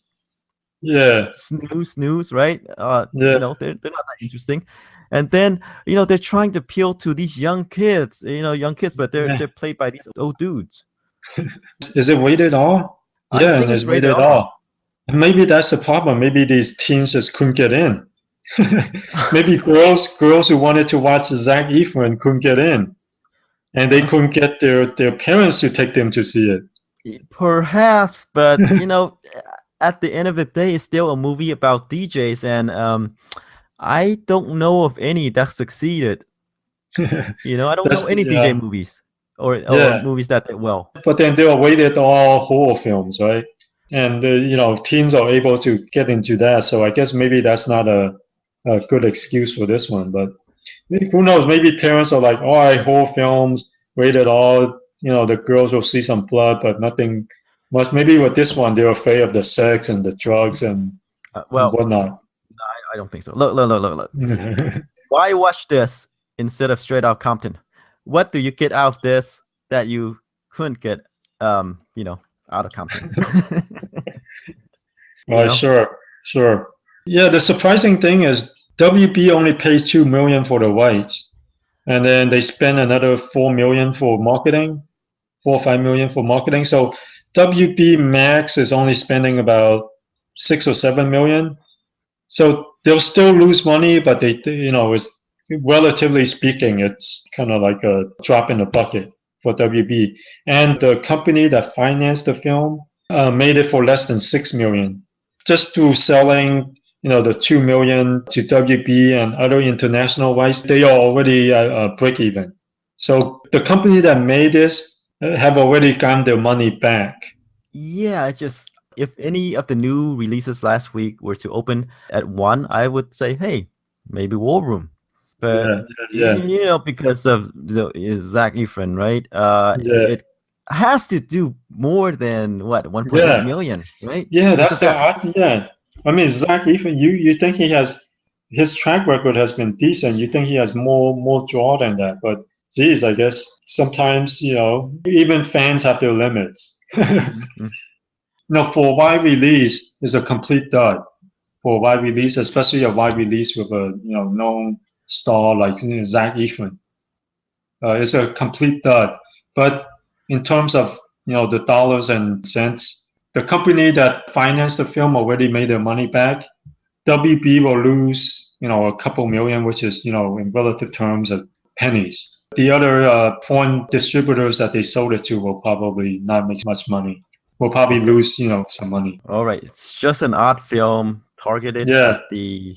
yeah, snooze, right? yeah, They're not that interesting, and then they're trying to appeal to these young kids, but yeah. they're played by these old dudes. Is it rated R? I Yeah, think it's it's rated rated R. R. Maybe that's the problem. Maybe these teens just couldn't get in. Maybe girls who wanted to watch Zac Efron couldn't get in, and they couldn't get their parents to take them to see it. Perhaps, but at the end of the day, it's still a movie about DJs, and I don't know of any that succeeded. I don't know That's any DJ yeah, movies or yeah. movies that did well. But then they are rated all horror films, right? And teens are able to get into that. So I guess maybe that's not a good excuse for this one. But who knows? Maybe parents are like, all right, horror films rated all. The girls will see some blood, but nothing much. Maybe with this one, they're afraid of the sex and the drugs and Well, whatnot. I don't think so. Look. Why watch this instead of Straight Out Compton? What do you get out of this that you couldn't get, out of Compton? you Right, know? sure, sure. Yeah, the surprising thing is WB only pays 2 million for the rights, and then they spend another 4 million for marketing, 4 or 5 million for marketing. So WB Max is only spending about 6 or 7 million. So they'll still lose money, but it's relatively speaking, it's kind of like a drop in the bucket for WB. And the company that financed the film made it for less than 6 million, just through selling, the 2 million to WB and other international rights. They are already break even. So the company that made this have already gotten their money back. Yeah, it's just if any of the new releases last week were to open at 1, I would say, hey, maybe War Room. But Yeah, yeah, because of Zac Efron, right? yeah, It has to do more than what 1.8 yeah. million, right? Yeah, Isn't that's the that odd. Yeah, I mean, Zach, even you think he has his track record has been decent. You think he has more draw than that, but geez, I guess sometimes even fans have their limits. Mhm. For wide release is a complete dud. For wide release, especially a wide release with a known star like Zach Efron, it's a complete dud. But in terms of the dollars and cents, the company that financed the film already made their money back. WB will lose a couple million, which is in relative terms of pennies. The other porn distributors that they sold it to will probably not make much money. Will probably Okay. lose some money. All right. It's just an art film targeted Yeah, at the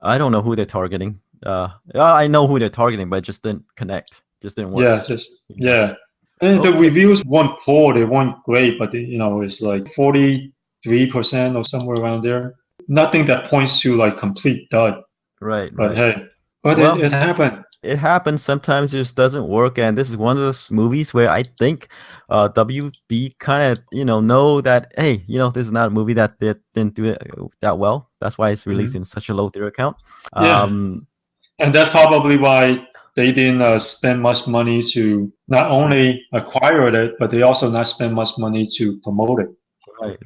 I don't know who they're targeting. I know who they're targeting, but it just didn't connect. Just didn't work. yeah, just yeah. And the Okay. reviews weren't poor; they weren't great, but it's like 43% or somewhere around there. Nothing that points to like complete dud. Right, But right. hey, but it Well, happened. it happens sometimes. It just doesn't work, and this is one of those movies where I think WB kind of know that, hey, this is not a movie that didn't do it that well. That's why it's released Mhm. in such a low theater count. Yeah, Um, and that's probably why they didn't spend much money to not to, only acquire it, but they also not spend much money to promote it.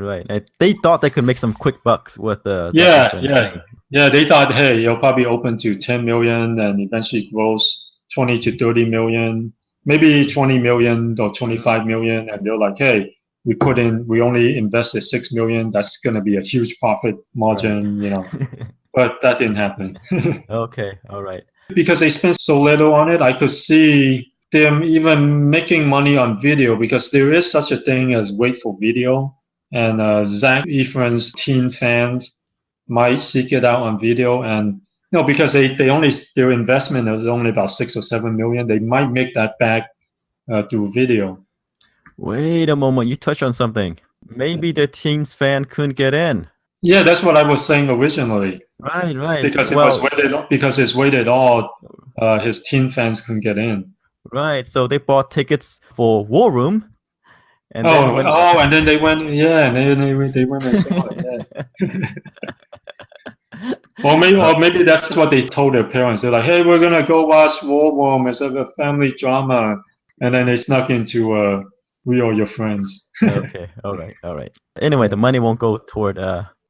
right. They thought they could make some quick bucks with Zac Yeah, Efron yeah, saying, yeah. They thought, hey, it'll probably open to 10 million and eventually grows 20 to 30 million, maybe 20 million or 25 million. And they're like, hey, we only invested 6 million. That's going to be a huge profit right. margin. But that didn't happen. Okay, all right. Because they spent so little on it, I could see them even making money on video because there is such a thing as wait for video. And Zach Efron's teen fans might seek it out on video. And because they only their investment is only about 6 or 7 million, they might make that back through video. Wait a moment, you touched on something. Maybe the Teens fan couldn't get in. Yeah, that's what I was saying originally. Right, right. because it was Well, rated because it's rated R. His teen fans can get in. right. So they bought tickets for War Room, and then Oh, when oh, and then they went, yeah, and they went and saw it, yeah. Uh, Or maybe that's what they told their parents. They're like, "Hey, we're gonna go watch War Room. It's a family drama," and then they snuck into We Are Your Friends. okay, all right, all right. Anyway, the money won't go toward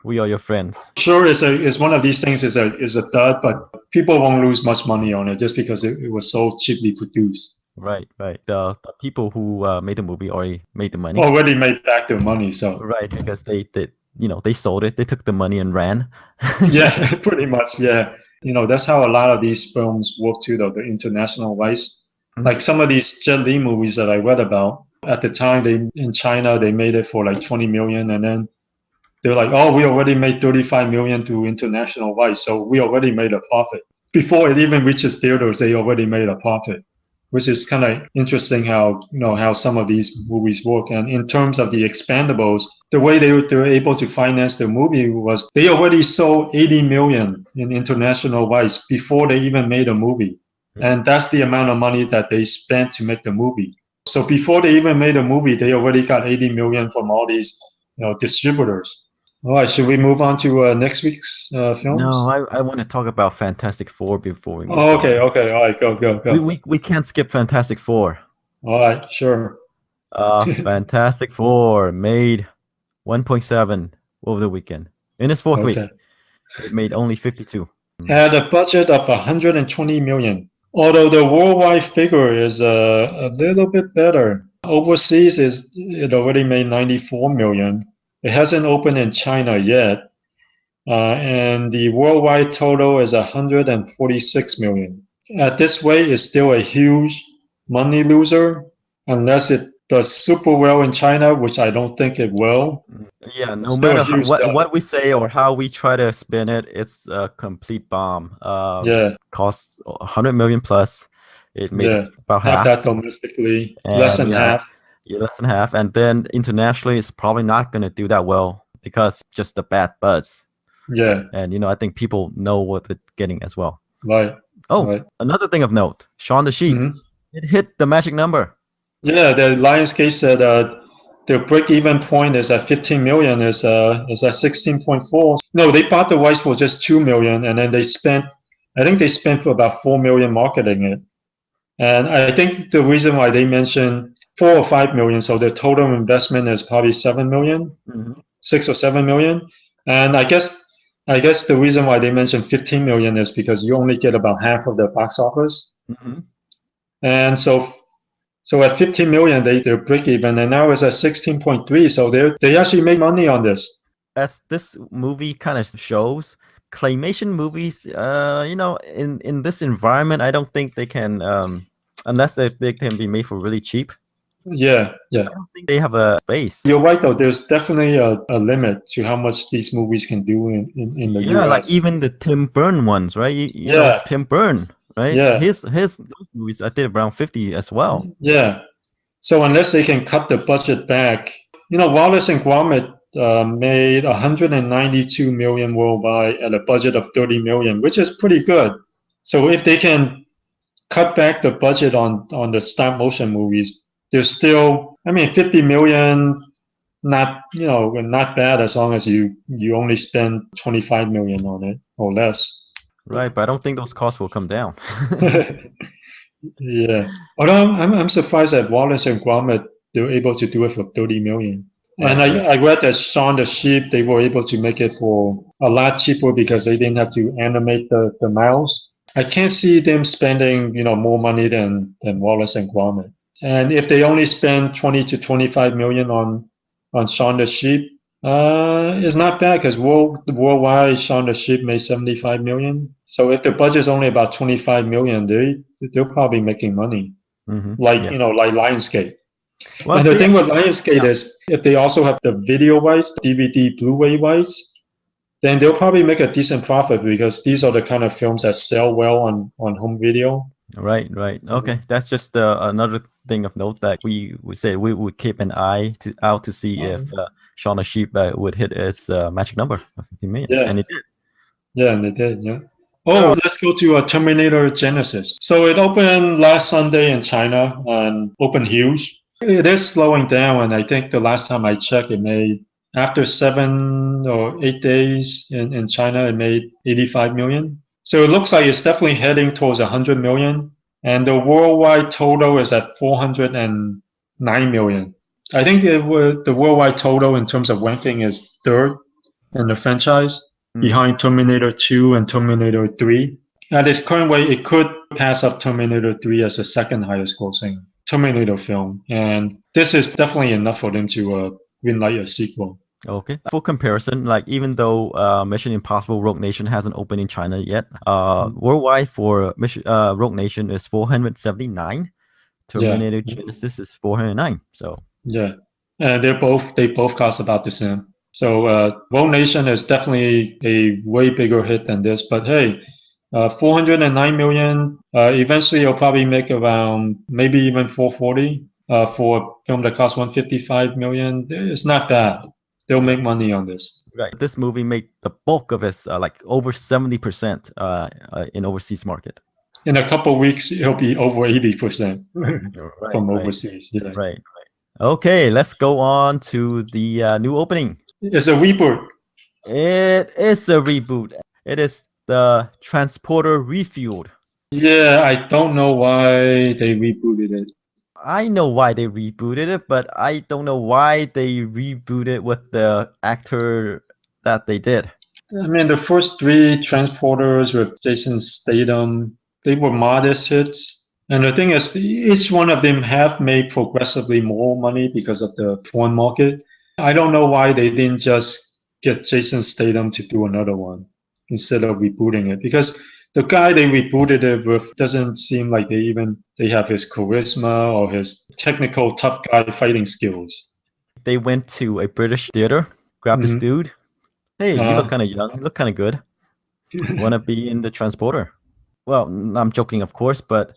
We Are Your Friends. Sure, it's one of these things. Is a dud, but people won't lose much money on it just because it was so cheaply produced. Right, right. The people who made the movie already made the money. Already made back their money, so Right, because they did, they sold it. They took the money and ran. yeah, pretty much, yeah. That's how a lot of these films work too, though, the international rights. Mhm. Like some of these Jet Li movies that I read about, at the time they in China they made it for like 20 million, and then they're like, oh, we already made 35 million to international rights, so we already made a profit. Before it even reaches theaters, they already made a profit, which is kind of interesting how how some of these movies work. And in terms of the expandables, the way they were able to finance the movie was they already sold 80 million in international rights before they even made a movie, and that's the amount of money that they spent to make the movie. So before they even made a movie, they already got 80 million from all these distributors. All right, should we move on to next week's No, films? I want to talk about Fantastic Four before we move Oh, okay, on. okay, all right, go, go, We go. we we can't skip Fantastic Four. All right, sure. Fantastic Four made 1.7 over the weekend. In its fourth Okay. week, it made only 52. Had a budget of 120 million. Although the worldwide figure is a little bit better. Overseas it already made 94 million. It hasn't opened in China yet. And the worldwide total is 146 million. At this rate, it's still a huge money loser unless it does super well in China, which I don't think it will. Yeah, no Still a matter huge dub. what we say or how we try to spin it, it's a complete bomb. Yeah, Costs 100 million plus. It made yeah. about Not that half, domestically, less and than half. yeah, less than half. And then internationally, it's probably not going to do that well because just the bad buzz. Yeah, And I think people know what it's getting as well. right, Oh, right. another thing of note, Shaun the Sheep. Hmm. It hit the magic number. Yeah, the Lionsgate said their break-even point is at 15 million. Is at 16.4. No, they bought the rights for just 2 million, and then I think they spent for about 4 million marketing it. And I think the reason why they mentioned 4 or 5 million, so the total investment is probably 7 million, Mhm. 6 or 7 million. And I guess the reason why they mentioned 15 million is because you only get about half of the box office. Mhm. And so at 15 million, they're break even, and now it's at 16.3. So they actually make money on this. As this movie kind of shows, claymation movies, in this environment, I don't think they can, unless they can be made for really cheap. Yeah, yeah. I don't think they have a space. You're right though. There's definitely a limit to how much these movies can do in the Yeah, like U.S. even the Tim Burton ones, right? Yeah, Tim Burton, right? yeah, His those movies I did around 50 as well. yeah. So unless they can cut the budget back, Wallace and Gromit made 192 million worldwide at a budget of 30 million, which is pretty good. So if they can cut back the budget on the stop motion movies, there's still, I mean, 50 million, not bad as long as you only spend 25 million on it or less. Right, but I don't think those costs will come down. Yeah. Although I'm surprised that Wallace and Gromit they were able to do it for 30 million. And Right, right. I read that Shaun the Sheep they were able to make it for a lot cheaper because they didn't have to animate the mouse. I can't see them spending more money than Wallace and Gromit. And if they only spend 20 to 25 million on Shaun the Sheep, it's not bad because worldwide Shaun the Sheep made 75 million. So if the budget is only about 25 million, they're probably making money. Like Yeah. like Lionsgate. Well, And the see, thing with Lionsgate yeah. is if they also have the video rights, DVD, Blu-ray rights, then they'll probably make a decent profit because these are the kind of films that sell well on home video. Right, right. Okay, that's just another thing of note that we said we would keep an eye out to see if Um, Shaun the Sheep would hit its magic number of 50 million, yeah, and it did. Yeah, and they did. Yeah. Oh, let's go to Terminator Genisys. So it opened last Sunday in China and opened huge. It is slowing down, and I think the last time I checked, it made after 7 or 8 days in China, it made 85 million. So it looks like it's definitely heading towards 100 million, and the worldwide total is at 409 million. I think the worldwide total in terms of ranking is third in the franchise, Mm. behind Terminator 2 and Terminator 3. At its current way, it could pass up Terminator 3 as the second highest grossing Terminator film. And this is definitely enough for them to greenlight a sequel. Okay. For comparison, like even though Mission Impossible Rogue Nation hasn't opened in China yet, worldwide for Mission Rogue Nation is 479. Yeah, Terminator Genisys is 409. So yeah. And they both cost about the same. So Rogue Nation is definitely a way bigger hit than this. But hey, 409 million. Eventually, it'll probably make around maybe even 440 for a film that costs 155 million. It's not bad. They'll make right. money on this. Right. This movie made the bulk of its like over 70% in overseas market. In a couple of weeks, it'll be over 80% Right, from right, overseas. Yeah, right. Okay, let's go on to the new opening. it's a reboot. It is a reboot. It is the Transporter Refueled. Yeah, I don't know why they rebooted it. I know why they rebooted it, but I don't know why they rebooted with the actor that they did. I mean, the first three transporters with Jason Statham, they were modest hits. And the thing is, each one of them have made progressively more money because of the foreign market. I don't know why they didn't just get Jason Statham to do another one instead of rebooting it. Because the guy they rebooted it with doesn't seem like they have his charisma or his technical tough guy fighting skills. They went to a British theater, grabbed this Mm-hmm. dude. Hey, you look Uh, kind of young. You look kind of good. Want to be in the Transporter? Well, I'm joking, of course, but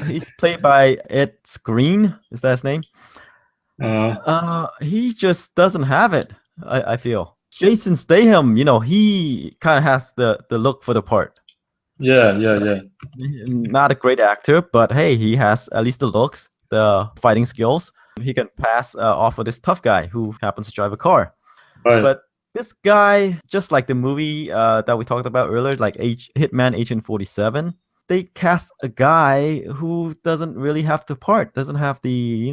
he's played by Ed Screen. Is that his name? uh, He just doesn't have it. I feel Jason Statham. He kind of has the look for the part. yeah, yeah, yeah. Not a great actor, but hey, he has at least the looks, the fighting skills. He can pass off of this tough guy who happens to drive a car. Right. But this guy, just like the movie that we talked about earlier, like Hitman Agent 47, they cast a guy who doesn't really have the part, doesn't have the,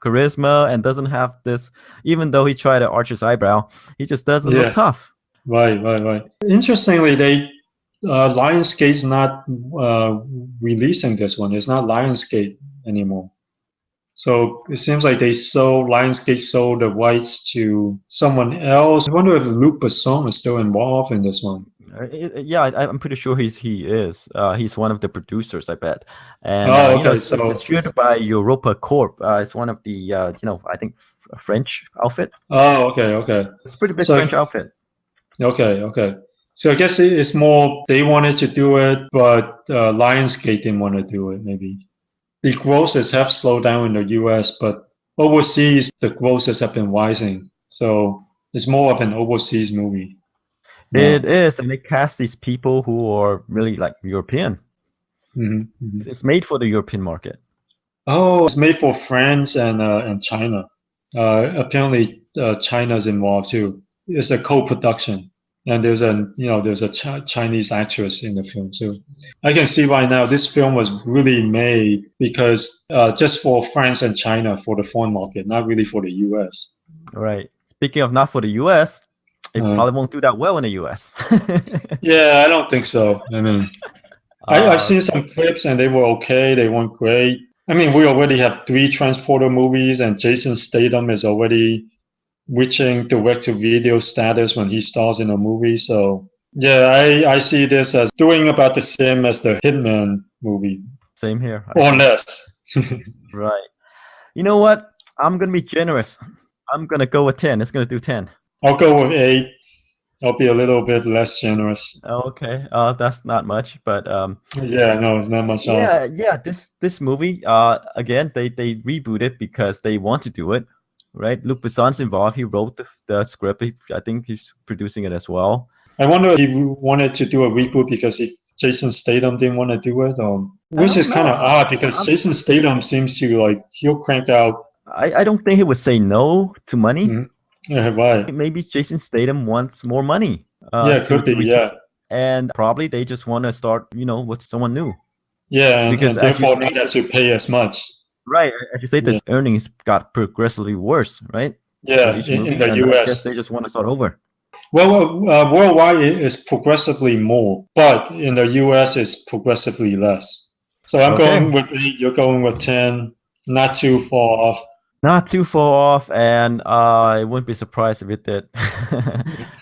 charisma, and doesn't have this, even though he tried to arch his eyebrow, he just doesn't look Yeah. tough. Right, right, right. Interestingly, they Lionsgate's not releasing this one. It's not Lionsgate anymore. So it seems like Lionsgate sold the rights to someone else. I wonder if Luc Besson is still involved in this one. Yeah, I'm pretty sure he is. He's one of the producers, I bet. And Oh, okay. it's So, distributed by Europa Corp. It's one of the I think French outfit. oh, okay, okay. It's a pretty big So, French outfit. okay, okay. So I guess it's more they wanted to do it, but Lionsgate didn't want to do it. Maybe the grosses have slowed down in the U.S., but overseas the grosses have been rising. So it's more of an overseas movie It now. is, and they cast these people who are really like European. Hmm, hmm. It's made for the European market. Oh, it's made for France and China. Apparently, China's involved too. It's a co-production, and there's a Chinese actress in the film too. I can see right now this film was really made because just for France and China for the foreign market, not really for the U.S. Right. Speaking of not for the US, it Uh, probably won't do that well in the US. yeah, I don't think so. I mean, I've uh, seen some clips and they were okay. They weren't great. I mean, we already have three Transporter movies, and Jason Statham is already reaching direct-to-video status when he stars in a movie. So, yeah, I see this as doing about the same as the Hitman movie, Same here, I or think. less. Right. You know what? I'm gonna be generous. I'm gonna go with 10. It's gonna do 10. I'll go with 8. I'll be a little bit less generous. Okay. That's not much, but Yeah, no, it's not much off. yeah. This movie, again, they rebooted because they want to do it, right? Luc Besson's involved. He wrote the script. I think he's producing it as well. I wonder if he wanted to do a reboot because Jason Statham didn't want to do it, I which don't is kind know. of odd because Jason Statham seems to like he'll crank out. I don't think he would say no to money. Yeah, right. Maybe Jason Statham wants more money Yeah, to could be. return, Yeah, and probably they just want to start, with someone new. yeah, Because and as you therefore not have to pay as much. right, as you say, Yeah, this earnings got progressively worse, right, for yeah, each in movie, the and I guess U.S. they just want to start over. Well, worldwide it is progressively more, but in the U.S. it's progressively less. So I'm Okay, going with 8. You're going with 10. Not too far off. not too far off, and I wouldn't be surprised if it did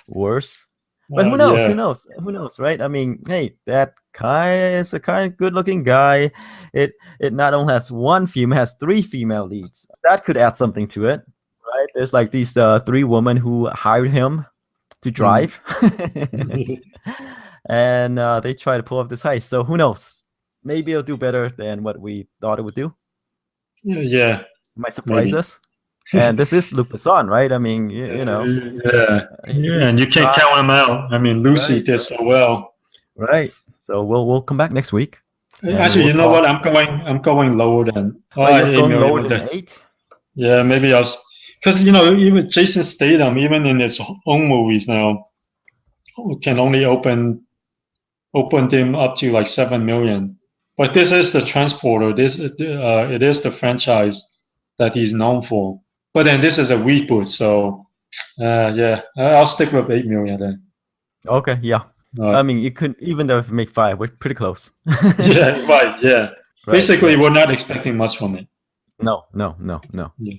worse. But who knows? Who Yeah, knows? Who knows, right? I mean, hey, that guy is a kind of good-looking guy. It not only has one female, it has three female leads. That could add something to it, right? There's like these three women who hired him to mm. drive, and they try to pull off this heist. So who knows? Maybe it'll do better than what we thought it would do. Yeah, It might surprise maybe. us. And this is Luc Besson, right? I mean, Yeah, yeah, and you he's can't got count him out. I mean, Lucy right, did so well. right. So we'll come back next week, and Actually, we'll you know what? talk. I'm going lower than Oh, you're 8 going million. lower than 8? Yeah, maybe I was because even Jason Statham, even in his own movies now, can only open them up to like 7 million. But this is the Transporter. It is the franchise that he's known for. But then this is a reboot, so yeah, I'll stick with 8 million then. Okay, yeah. I Uh, mean, you could even though if you make 5, we're pretty close. yeah, right, yeah. Right, Basically, right. we're not expecting much from it. No, no, no, no. Yeah.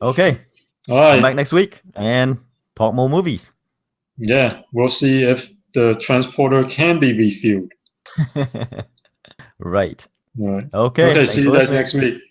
Okay, All come back right. next week and talk more movies. Yeah, we'll see if the transporter can be refueled. Right. All right. Okay, Okay, thanks see for you guys listening. next week.